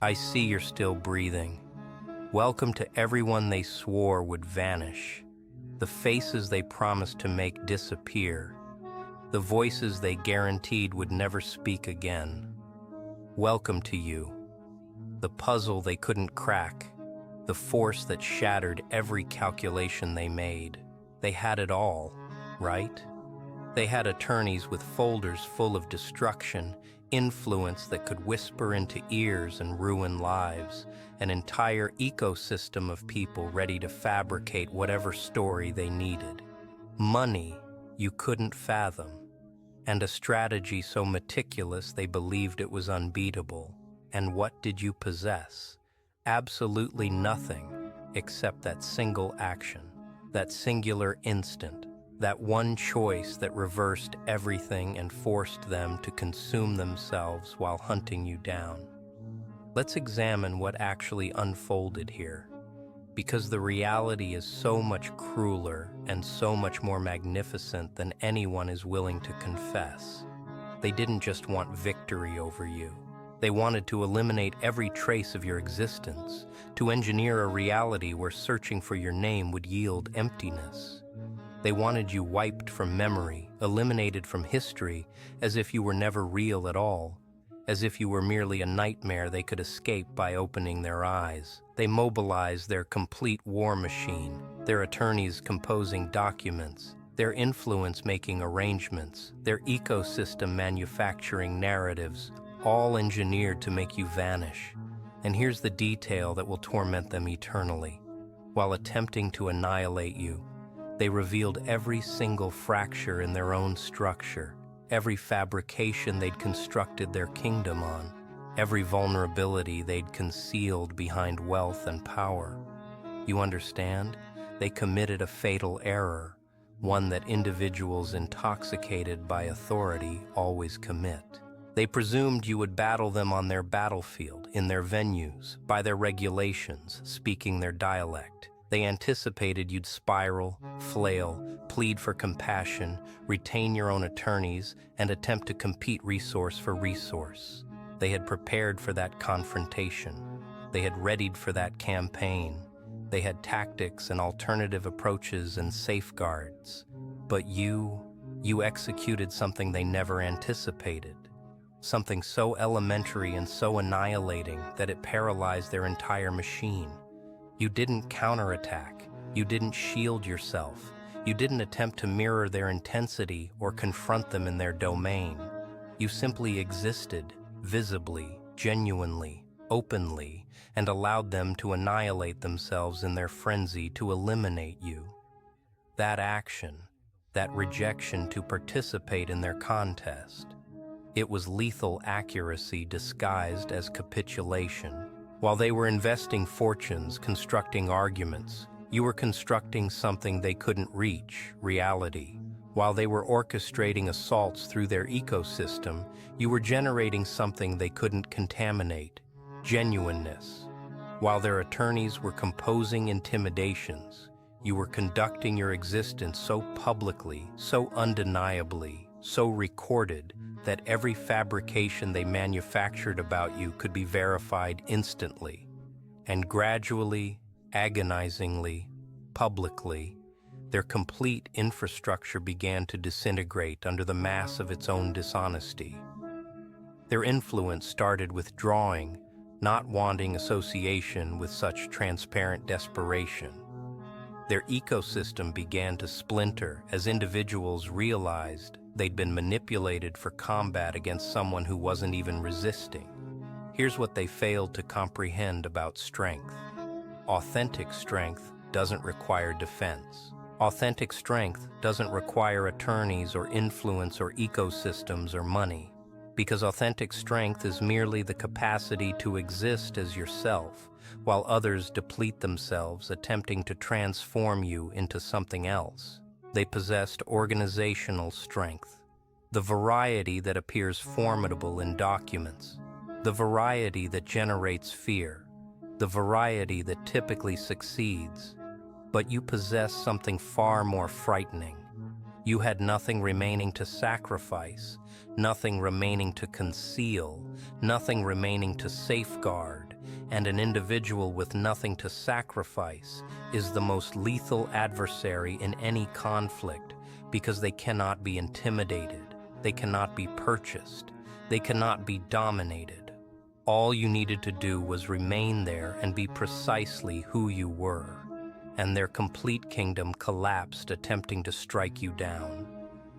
I see you're still breathing. Welcome to everyone they swore would vanish, the faces they promised to make disappear, the voices they guaranteed would never speak again. Welcome to you, the puzzle they couldn't crack, the force that shattered every calculation they made. They had it all, right? They had attorneys with folders full of destruction, influence that could whisper into ears and ruin lives, an entire ecosystem of people ready to fabricate whatever story they needed. Money you couldn't fathom, and a strategy so meticulous they believed it was unbeatable. And what did you possess? Absolutely nothing except that single action, that singular instant, that one choice that reversed everything and forced them to consume themselves while hunting you down. Let's examine what actually unfolded here, because the reality is so much crueler and so much more magnificent than anyone is willing to confess. They didn't just want victory over you. They wanted to eliminate every trace of your existence, to engineer a reality where searching for your name would yield emptiness. They wanted you wiped from memory, eliminated from history, as if you were never real at all, as if you were merely a nightmare they could escape by opening their eyes. They mobilized their complete war machine, their attorneys composing documents, their influence making arrangements, their ecosystem manufacturing narratives, all engineered to make you vanish. And here's the detail that will torment them eternally. While attempting to annihilate you, they revealed every single fracture in their own structure, every fabrication they'd constructed their kingdom on, every vulnerability they'd concealed behind wealth and power. You understand? They committed a fatal error, one that individuals intoxicated by authority always commit. They presumed you would battle them on their battlefield, in their venues, by their regulations, speaking their dialect. They anticipated you'd spiral, flail, plead for compassion, retain your own attorneys, and attempt to compete resource for resource. They had prepared for that confrontation. They had readied for that campaign. They had tactics and alternative approaches and safeguards. But you executed something they never anticipated. Something so elementary and so annihilating that it paralyzed their entire machine. You didn't counterattack. You didn't shield yourself. You didn't attempt to mirror their intensity or confront them in their domain. You simply existed, visibly, genuinely, openly, and allowed them to annihilate themselves in their frenzy to eliminate you. That action, that rejection to participate in their contest, it was lethal accuracy disguised as capitulation. While they were investing fortunes, constructing arguments, you were constructing something they couldn't reach, reality. While they were orchestrating assaults through their ecosystem, you were generating something they couldn't contaminate, genuineness. While their attorneys were composing intimidations, you were conducting your existence so publicly, so undeniably, so recorded, that every fabrication they manufactured about you could be verified instantly. And gradually, agonizingly, publicly, their complete infrastructure began to disintegrate under the mass of its own dishonesty. Their influence started withdrawing, not wanting association with such transparent desperation. Their ecosystem began to splinter as individuals realized they'd been manipulated for combat against someone who wasn't even resisting. Here's what they failed to comprehend about strength. Authentic strength doesn't require defense. Authentic strength doesn't require attorneys or influence or ecosystems or money, because authentic strength is merely the capacity to exist as yourself, while others deplete themselves attempting to transform you into something else. They possessed organizational strength, the variety that appears formidable in documents, the variety that generates fear, the variety that typically succeeds. But you possess something far more frightening. You had nothing remaining to sacrifice, nothing remaining to conceal, nothing remaining to safeguard, and an individual with nothing to sacrifice is the most lethal adversary in any conflict because they cannot be intimidated, they cannot be purchased, they cannot be dominated. All you needed to do was remain there and be precisely who you were, and their complete kingdom collapsed attempting to strike you down.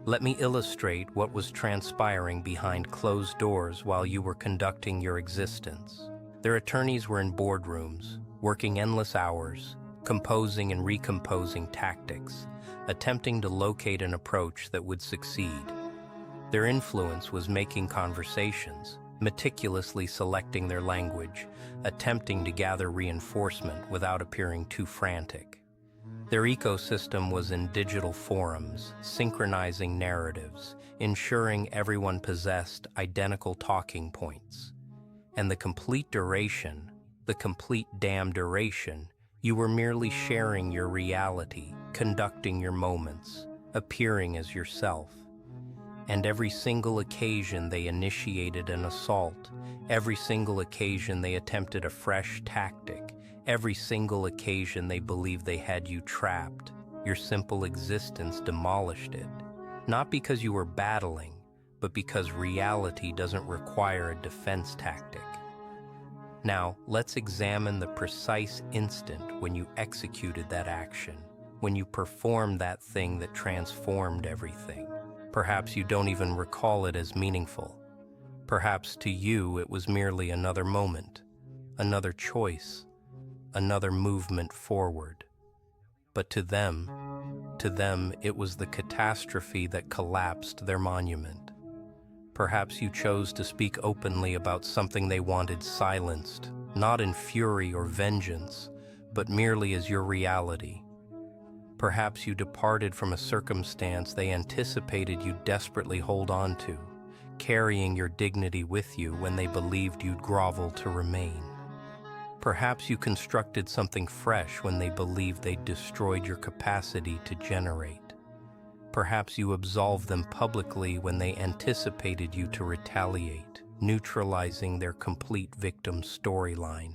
Let me illustrate what was transpiring behind closed doors while you were conducting your existence. Their attorneys were in boardrooms, working endless hours, composing and recomposing tactics, attempting to locate an approach that would succeed. Their influence was making conversations, meticulously selecting their language, attempting to gather reinforcement without appearing too frantic. Their ecosystem was in digital forums, synchronizing narratives, ensuring everyone possessed identical talking points. And the complete damn duration, you were merely sharing your reality, conducting your moments, appearing as yourself. And every single occasion they initiated an assault, every single occasion they attempted a fresh tactic, every single occasion they believed they had you trapped, your simple existence demolished it. Not because you were battling, but because reality doesn't require a defense tactic. Now, let's examine the precise instant when you executed that action, when you performed that thing that transformed everything. Perhaps you don't even recall it as meaningful. Perhaps to you it was merely another moment, another choice, another movement forward. But to them, it was the catastrophe that collapsed their monument. Perhaps you chose to speak openly about something they wanted silenced, not in fury or vengeance, but merely as your reality. Perhaps you departed from a circumstance they anticipated you'd desperately hold on to, carrying your dignity with you when they believed you'd grovel to remain. Perhaps you constructed something fresh when they believed they'd destroyed your capacity to generate. Perhaps you absolved them publicly when they anticipated you to retaliate, neutralizing their complete victim storyline.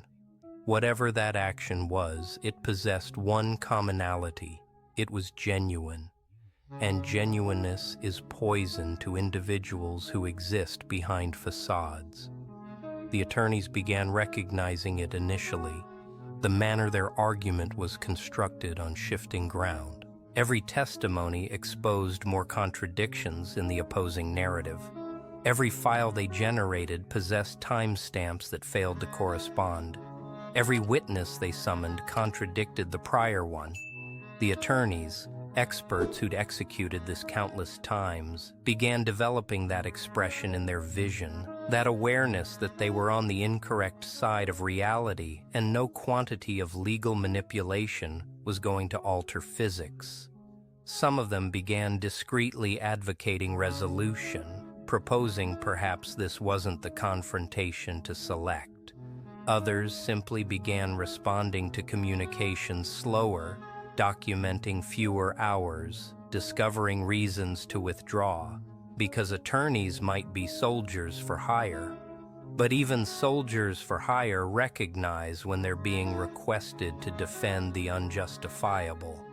Whatever that action was, it possessed one commonality. It was genuine. And genuineness is poison to individuals who exist behind facades. The attorneys began recognizing it initially, the manner their argument was constructed on shifting ground. Every testimony exposed more contradictions in the opposing narrative. Every file they generated possessed timestamps that failed to correspond. Every witness they summoned contradicted the prior one. The attorneys, experts who'd executed this countless times, began developing that expression in their vision, that awareness that they were on the incorrect side of reality and no quantity of legal manipulation was going to alter physics. Some of them began discreetly advocating resolution, proposing perhaps this wasn't the confrontation to select. Others simply began responding to communications slower, documenting fewer hours, discovering reasons to withdraw, because attorneys might be soldiers for hire. But even soldiers for hire recognize when they're being requested to defend the unjustifiable.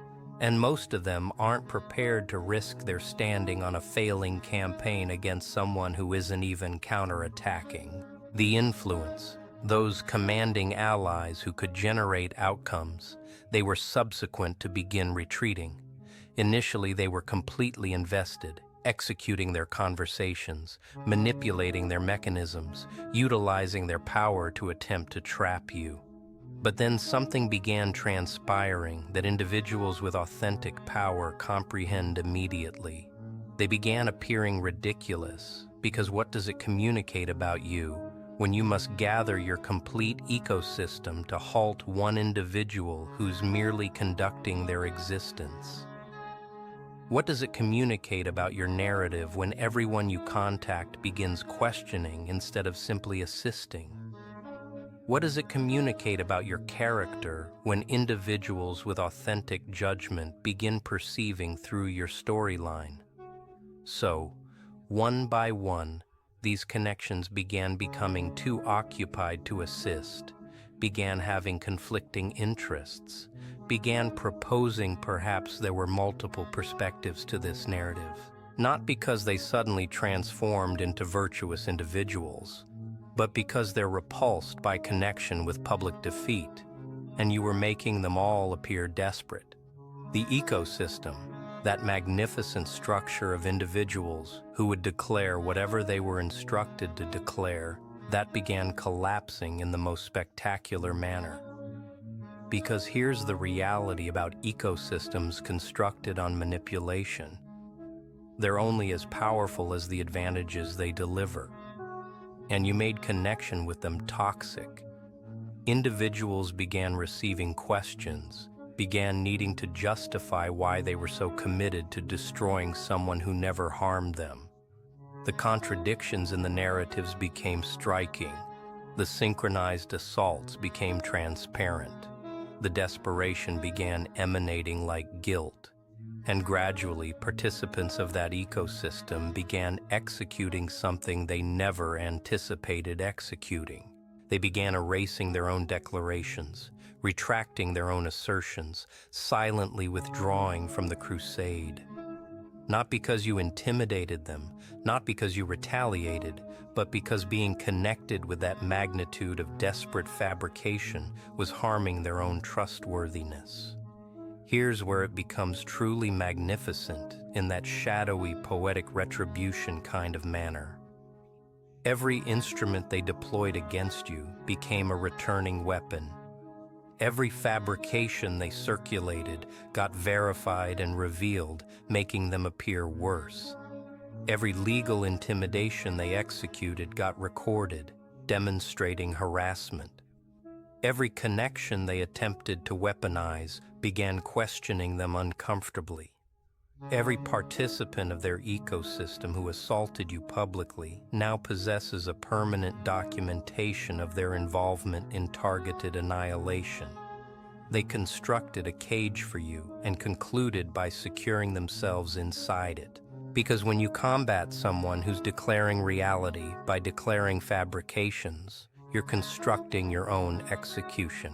And most of them aren't prepared to risk their standing on a failing campaign against someone who isn't even counterattacking. The influence, those commanding allies who could generate outcomes, they were subsequent to begin retreating. Initially, they were completely invested, executing their conversations, manipulating their mechanisms, utilizing their power to attempt to trap you. But then something began transpiring that individuals with authentic power comprehend immediately. They began appearing ridiculous, because what does it communicate about you when you must gather your complete ecosystem to halt one individual who's merely conducting their existence? What does it communicate about your narrative when everyone you contact begins questioning instead of simply assisting? What does it communicate about your character when individuals with authentic judgment begin perceiving through your storyline? So, one by one, these connections began becoming too occupied to assist, began having conflicting interests, began proposing perhaps there were multiple perspectives to this narrative. Not because they suddenly transformed into virtuous individuals, but because they're repulsed by connection with public defeat, and you were making them all appear desperate. The ecosystem, that magnificent structure of individuals who would declare whatever they were instructed to declare, that began collapsing in the most spectacular manner. Because here's the reality about ecosystems constructed on manipulation. They're only as powerful as the advantages they deliver. And you made connection with them toxic. Individuals began receiving questions, began needing to justify why they were so committed to destroying someone who never harmed them. The contradictions in the narratives became striking. The synchronized assaults became transparent. The desperation began emanating like guilt. And gradually, participants of that ecosystem began executing something they never anticipated executing. They began erasing their own declarations, retracting their own assertions, silently withdrawing from the crusade. Not because you intimidated them, not because you retaliated, but because being connected with that magnitude of desperate fabrication was harming their own trustworthiness. Here's where it becomes truly magnificent in that shadowy, poetic retribution kind of manner. Every instrument they deployed against you became a returning weapon. Every fabrication they circulated got verified and revealed, making them appear worse. Every legal intimidation they executed got recorded, demonstrating harassment. Every connection they attempted to weaponize began questioning them uncomfortably. Every participant of their ecosystem who assaulted you publicly now possesses a permanent documentation of their involvement in targeted annihilation. They constructed a cage for you and concluded by securing themselves inside it. Because when you combat someone who's declaring reality by declaring fabrications, you're constructing your own execution.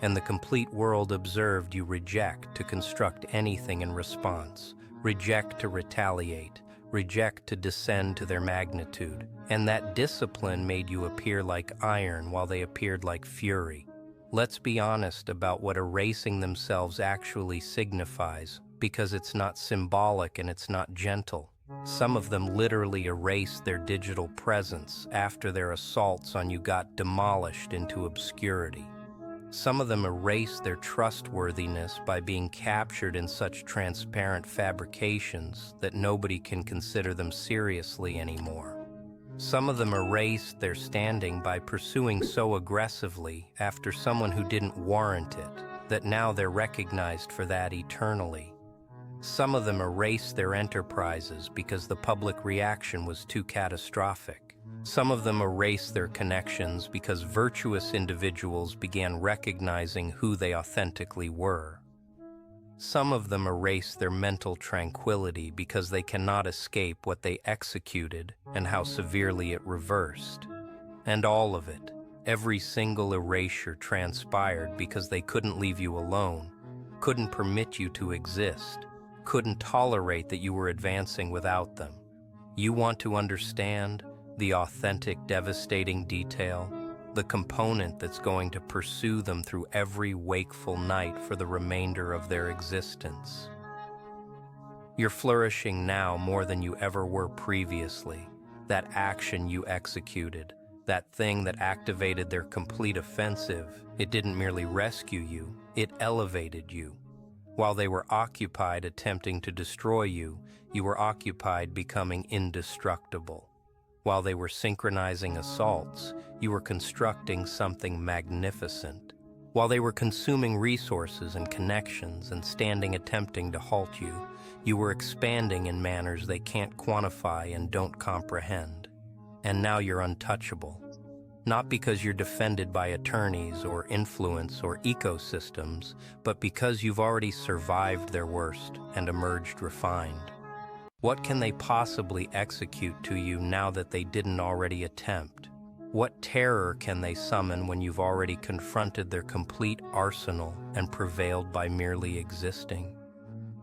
And the complete world observed you reject to construct anything in response, reject to retaliate, reject to descend to their magnitude. And that discipline made you appear like iron while they appeared like fury. Let's be honest about what erasing themselves actually signifies, because it's not symbolic and it's not gentle. Some of them literally erased their digital presence after their assaults on you got demolished into obscurity. Some of them erased their trustworthiness by being captured in such transparent fabrications that nobody can consider them seriously anymore. Some of them erased their standing by pursuing so aggressively after someone who didn't warrant it that now they're recognized for that eternally. Some of them erased their enterprises because the public reaction was too catastrophic. Some of them erased their connections because virtuous individuals began recognizing who they authentically were. Some of them erased their mental tranquility because they cannot escape what they executed and how severely it reversed. And all of it, every single erasure transpired because they couldn't leave you alone, couldn't permit you to exist, couldn't tolerate that you were advancing without them. You want to understand the authentic, devastating detail, the component that's going to pursue them through every wakeful night for the remainder of their existence. You're flourishing now more than you ever were previously. That action you executed, that thing that activated their complete offensive, it didn't merely rescue you, it elevated you. While they were occupied attempting to destroy you, you were occupied becoming indestructible. While they were synchronizing assaults, you were constructing something magnificent. While they were consuming resources and connections and standing attempting to halt you, you were expanding in manners they can't quantify and don't comprehend. And now you're untouchable. Not because you're defended by attorneys or influence or ecosystems, but because you've already survived their worst and emerged refined. What can they possibly execute to you now that they didn't already attempt? What terror can they summon when you've already confronted their complete arsenal and prevailed by merely existing?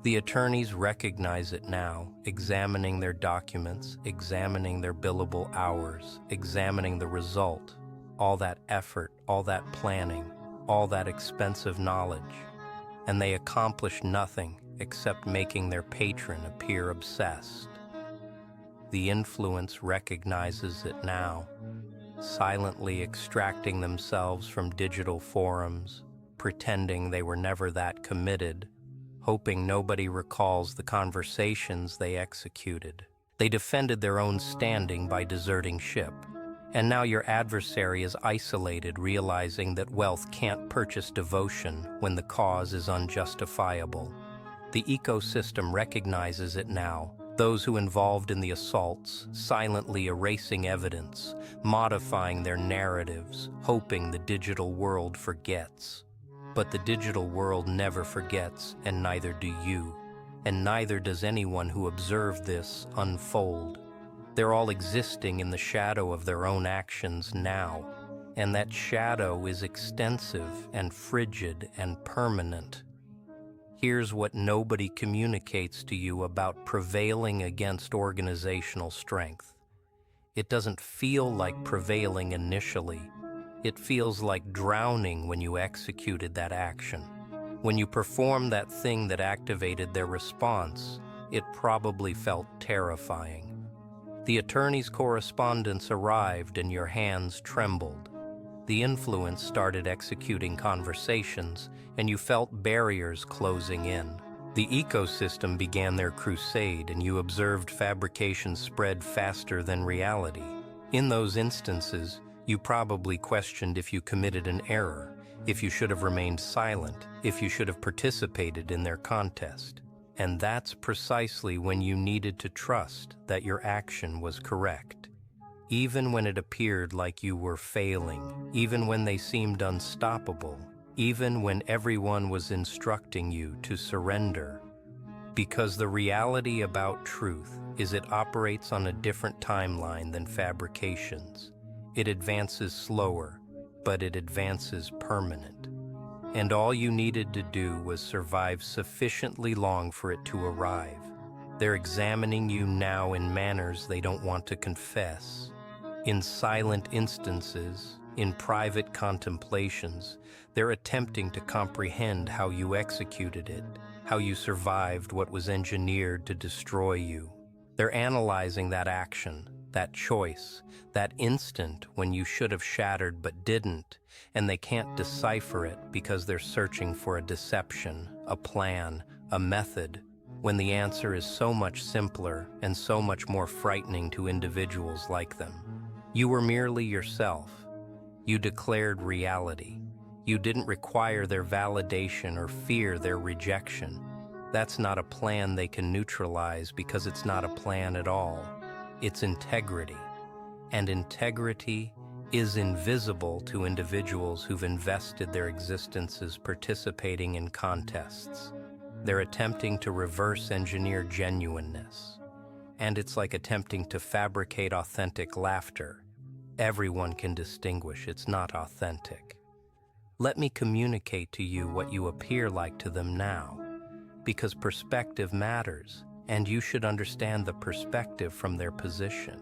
The attorneys recognize it now, examining their documents, examining their billable hours, examining the result, all that effort, all that planning, all that expensive knowledge, and they accomplish nothing except making their patron appear obsessed. The influence recognizes it now, silently extracting themselves from digital forums, pretending they were never that committed, hoping nobody recalls the conversations they executed. They defended their own standing by deserting ship. And now your adversary is isolated, realizing that wealth can't purchase devotion when the cause is unjustifiable. The ecosystem recognizes it now, those who involved in the assaults, silently erasing evidence, modifying their narratives, hoping the digital world forgets. But the digital world never forgets, and neither do you, and neither does anyone who observed this unfold. They're all existing in the shadow of their own actions now, and that shadow is extensive and frigid and permanent. Here's what nobody communicates to you about prevailing against organizational strength. It doesn't feel like prevailing initially. It feels like drowning when you executed that action. When you performed that thing that activated their response, it probably felt terrifying. The attorney's correspondence arrived and your hands trembled. The influence started executing conversations, and you felt barriers closing in. The ecosystem began their crusade, and you observed fabrication spread faster than reality. In those instances, you probably questioned if you committed an error, if you should have remained silent, if you should have participated in their contest. And that's precisely when you needed to trust that your action was correct. Even when it appeared like you were failing, even when they seemed unstoppable, even when everyone was instructing you to surrender. Because the reality about truth is it operates on a different timeline than fabrications. It advances slower, but it advances permanent. And all you needed to do was survive sufficiently long for it to arrive. They're examining you now in manners they don't want to confess. In silent instances, in private contemplations, they're attempting to comprehend how you executed it, how you survived what was engineered to destroy you. They're analyzing that action, that choice, that instant when you should have shattered but didn't, and they can't decipher it because they're searching for a deception, a plan, a method, when the answer is so much simpler and so much more frightening to individuals like them. You were merely yourself. You declared reality. You didn't require their validation or fear their rejection. That's not a plan they can neutralize because it's not a plan at all. It's integrity. And integrity is invisible to individuals who've invested their existences participating in contests. They're attempting to reverse engineer genuineness. And it's like attempting to fabricate authentic laughter. Everyone can distinguish it's not authentic. Let me communicate to you what you appear like to them now, because perspective matters, and you should understand the perspective from their position.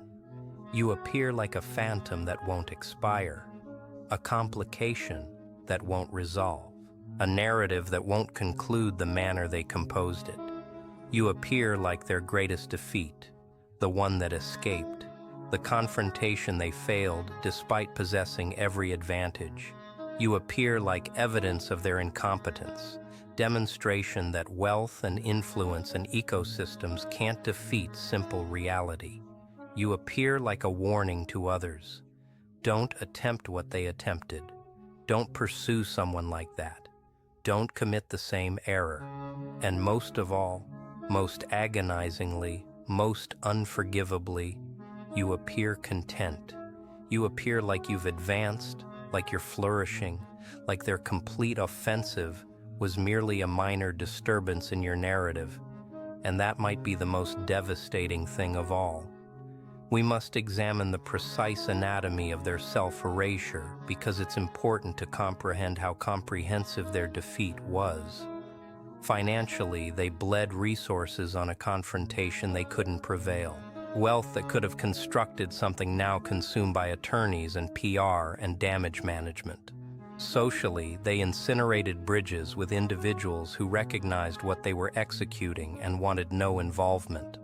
You appear like a phantom that won't expire, a complication that won't resolve, a narrative that won't conclude the manner they composed it. You appear like their greatest defeat, the one that escaped, the confrontation they failed despite possessing every advantage. You appear like evidence of their incompetence, demonstration that wealth and influence and ecosystems can't defeat simple reality. You appear like a warning to others. Don't attempt what they attempted. Don't pursue someone like that. Don't commit the same error. And most of all, most agonizingly, most unforgivably, you appear content. You appear like you've advanced, like you're flourishing, like their complete offensive was merely a minor disturbance in your narrative, and that might be the most devastating thing of all. We must examine the precise anatomy of their self-erasure because it's important to comprehend how comprehensive their defeat was. Financially, they bled resources on a confrontation they couldn't prevail. Wealth that could have constructed something now consumed by attorneys and PR and damage management. Socially, they incinerated bridges with individuals who recognized what they were executing and wanted no involvement.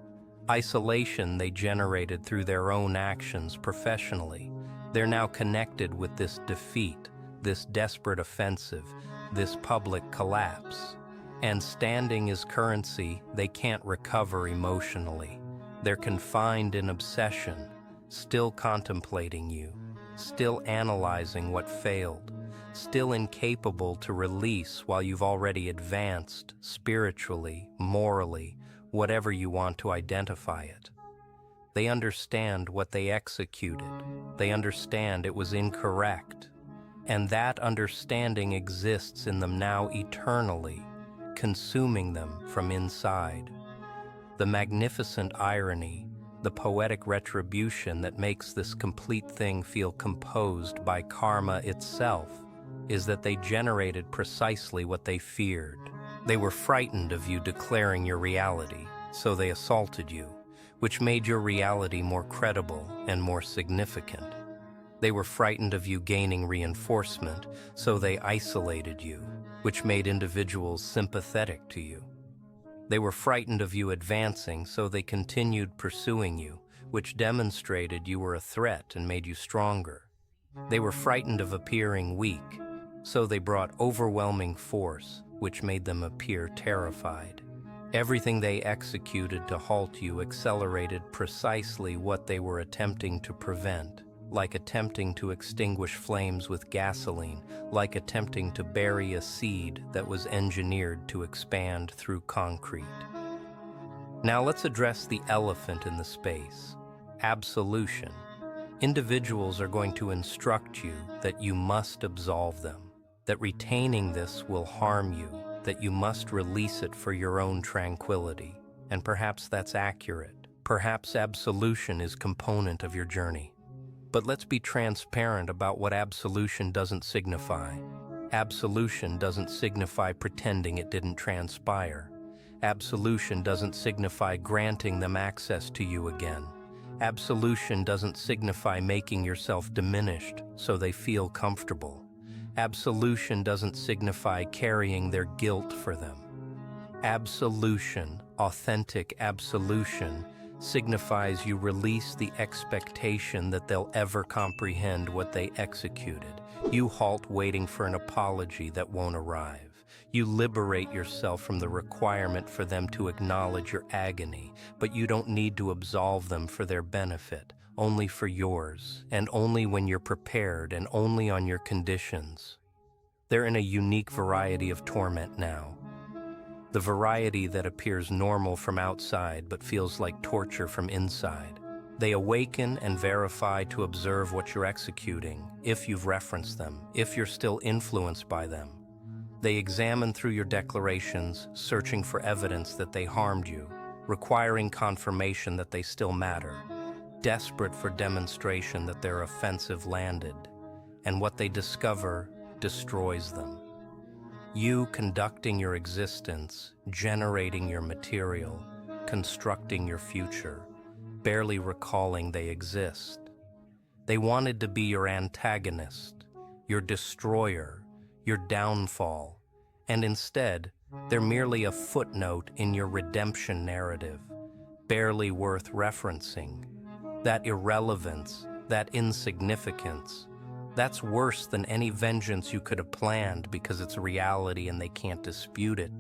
Isolation they generated through their own actions professionally. They're now connected with this defeat, this desperate offensive, this public collapse. And standing is currency they can't recover emotionally. They're confined in obsession, still contemplating you, still analyzing what failed, still incapable to release while you've already advanced, spiritually, morally, whatever you want to identify it. They understand what they executed. They understand it was incorrect. And that understanding exists in them now eternally, consuming them from inside. The magnificent irony, the poetic retribution that makes this complete thing feel composed by karma itself, is that they generated precisely what they feared. They were frightened of you declaring your reality, so they assaulted you, which made your reality more credible and more significant. They were frightened of you gaining reinforcement, so they isolated you, which made individuals sympathetic to you. They were frightened of you advancing, so they continued pursuing you, which demonstrated you were a threat and made you stronger. They were frightened of appearing weak, so they brought overwhelming force, which made them appear terrified. Everything they executed to halt you accelerated precisely what they were attempting to prevent, like attempting to extinguish flames with gasoline, like attempting to bury a seed that was engineered to expand through concrete. Now let's address the elephant in the space: absolution. Individuals are going to instruct you that you must absolve them, that retaining this will harm you, that you must release it for your own tranquility. And perhaps that's accurate. Perhaps absolution is a component of your journey. But let's be transparent about what absolution doesn't signify. Absolution doesn't signify pretending it didn't transpire. Absolution doesn't signify granting them access to you again. Absolution doesn't signify making yourself diminished so they feel comfortable. Absolution doesn't signify carrying their guilt for them. Absolution, authentic absolution, signifies you release the expectation that they'll ever comprehend what they executed. You halt waiting for an apology that won't arrive. You liberate yourself from the requirement for them to acknowledge your agony, but you don't need to absolve them for their benefit, only for yours, and only when you're prepared and only on your conditions. They're in a unique variety of torment now. The variety that appears normal from outside but feels like torture from inside. They awaken and verify to observe what you're executing, if you've referenced them, if you're still influenced by them. They examine through your declarations, searching for evidence that they harmed you, requiring confirmation that they still matter, desperate for demonstration that their offensive landed, and what they discover destroys them. You conducting your existence, generating your material, constructing your future, barely recalling they exist. They wanted to be your antagonist, your destroyer, your downfall, and instead, they're merely a footnote in your redemption narrative, barely worth referencing. That irrelevance, that insignificance, that's worse than any vengeance you could have planned because it's reality and they can't dispute it.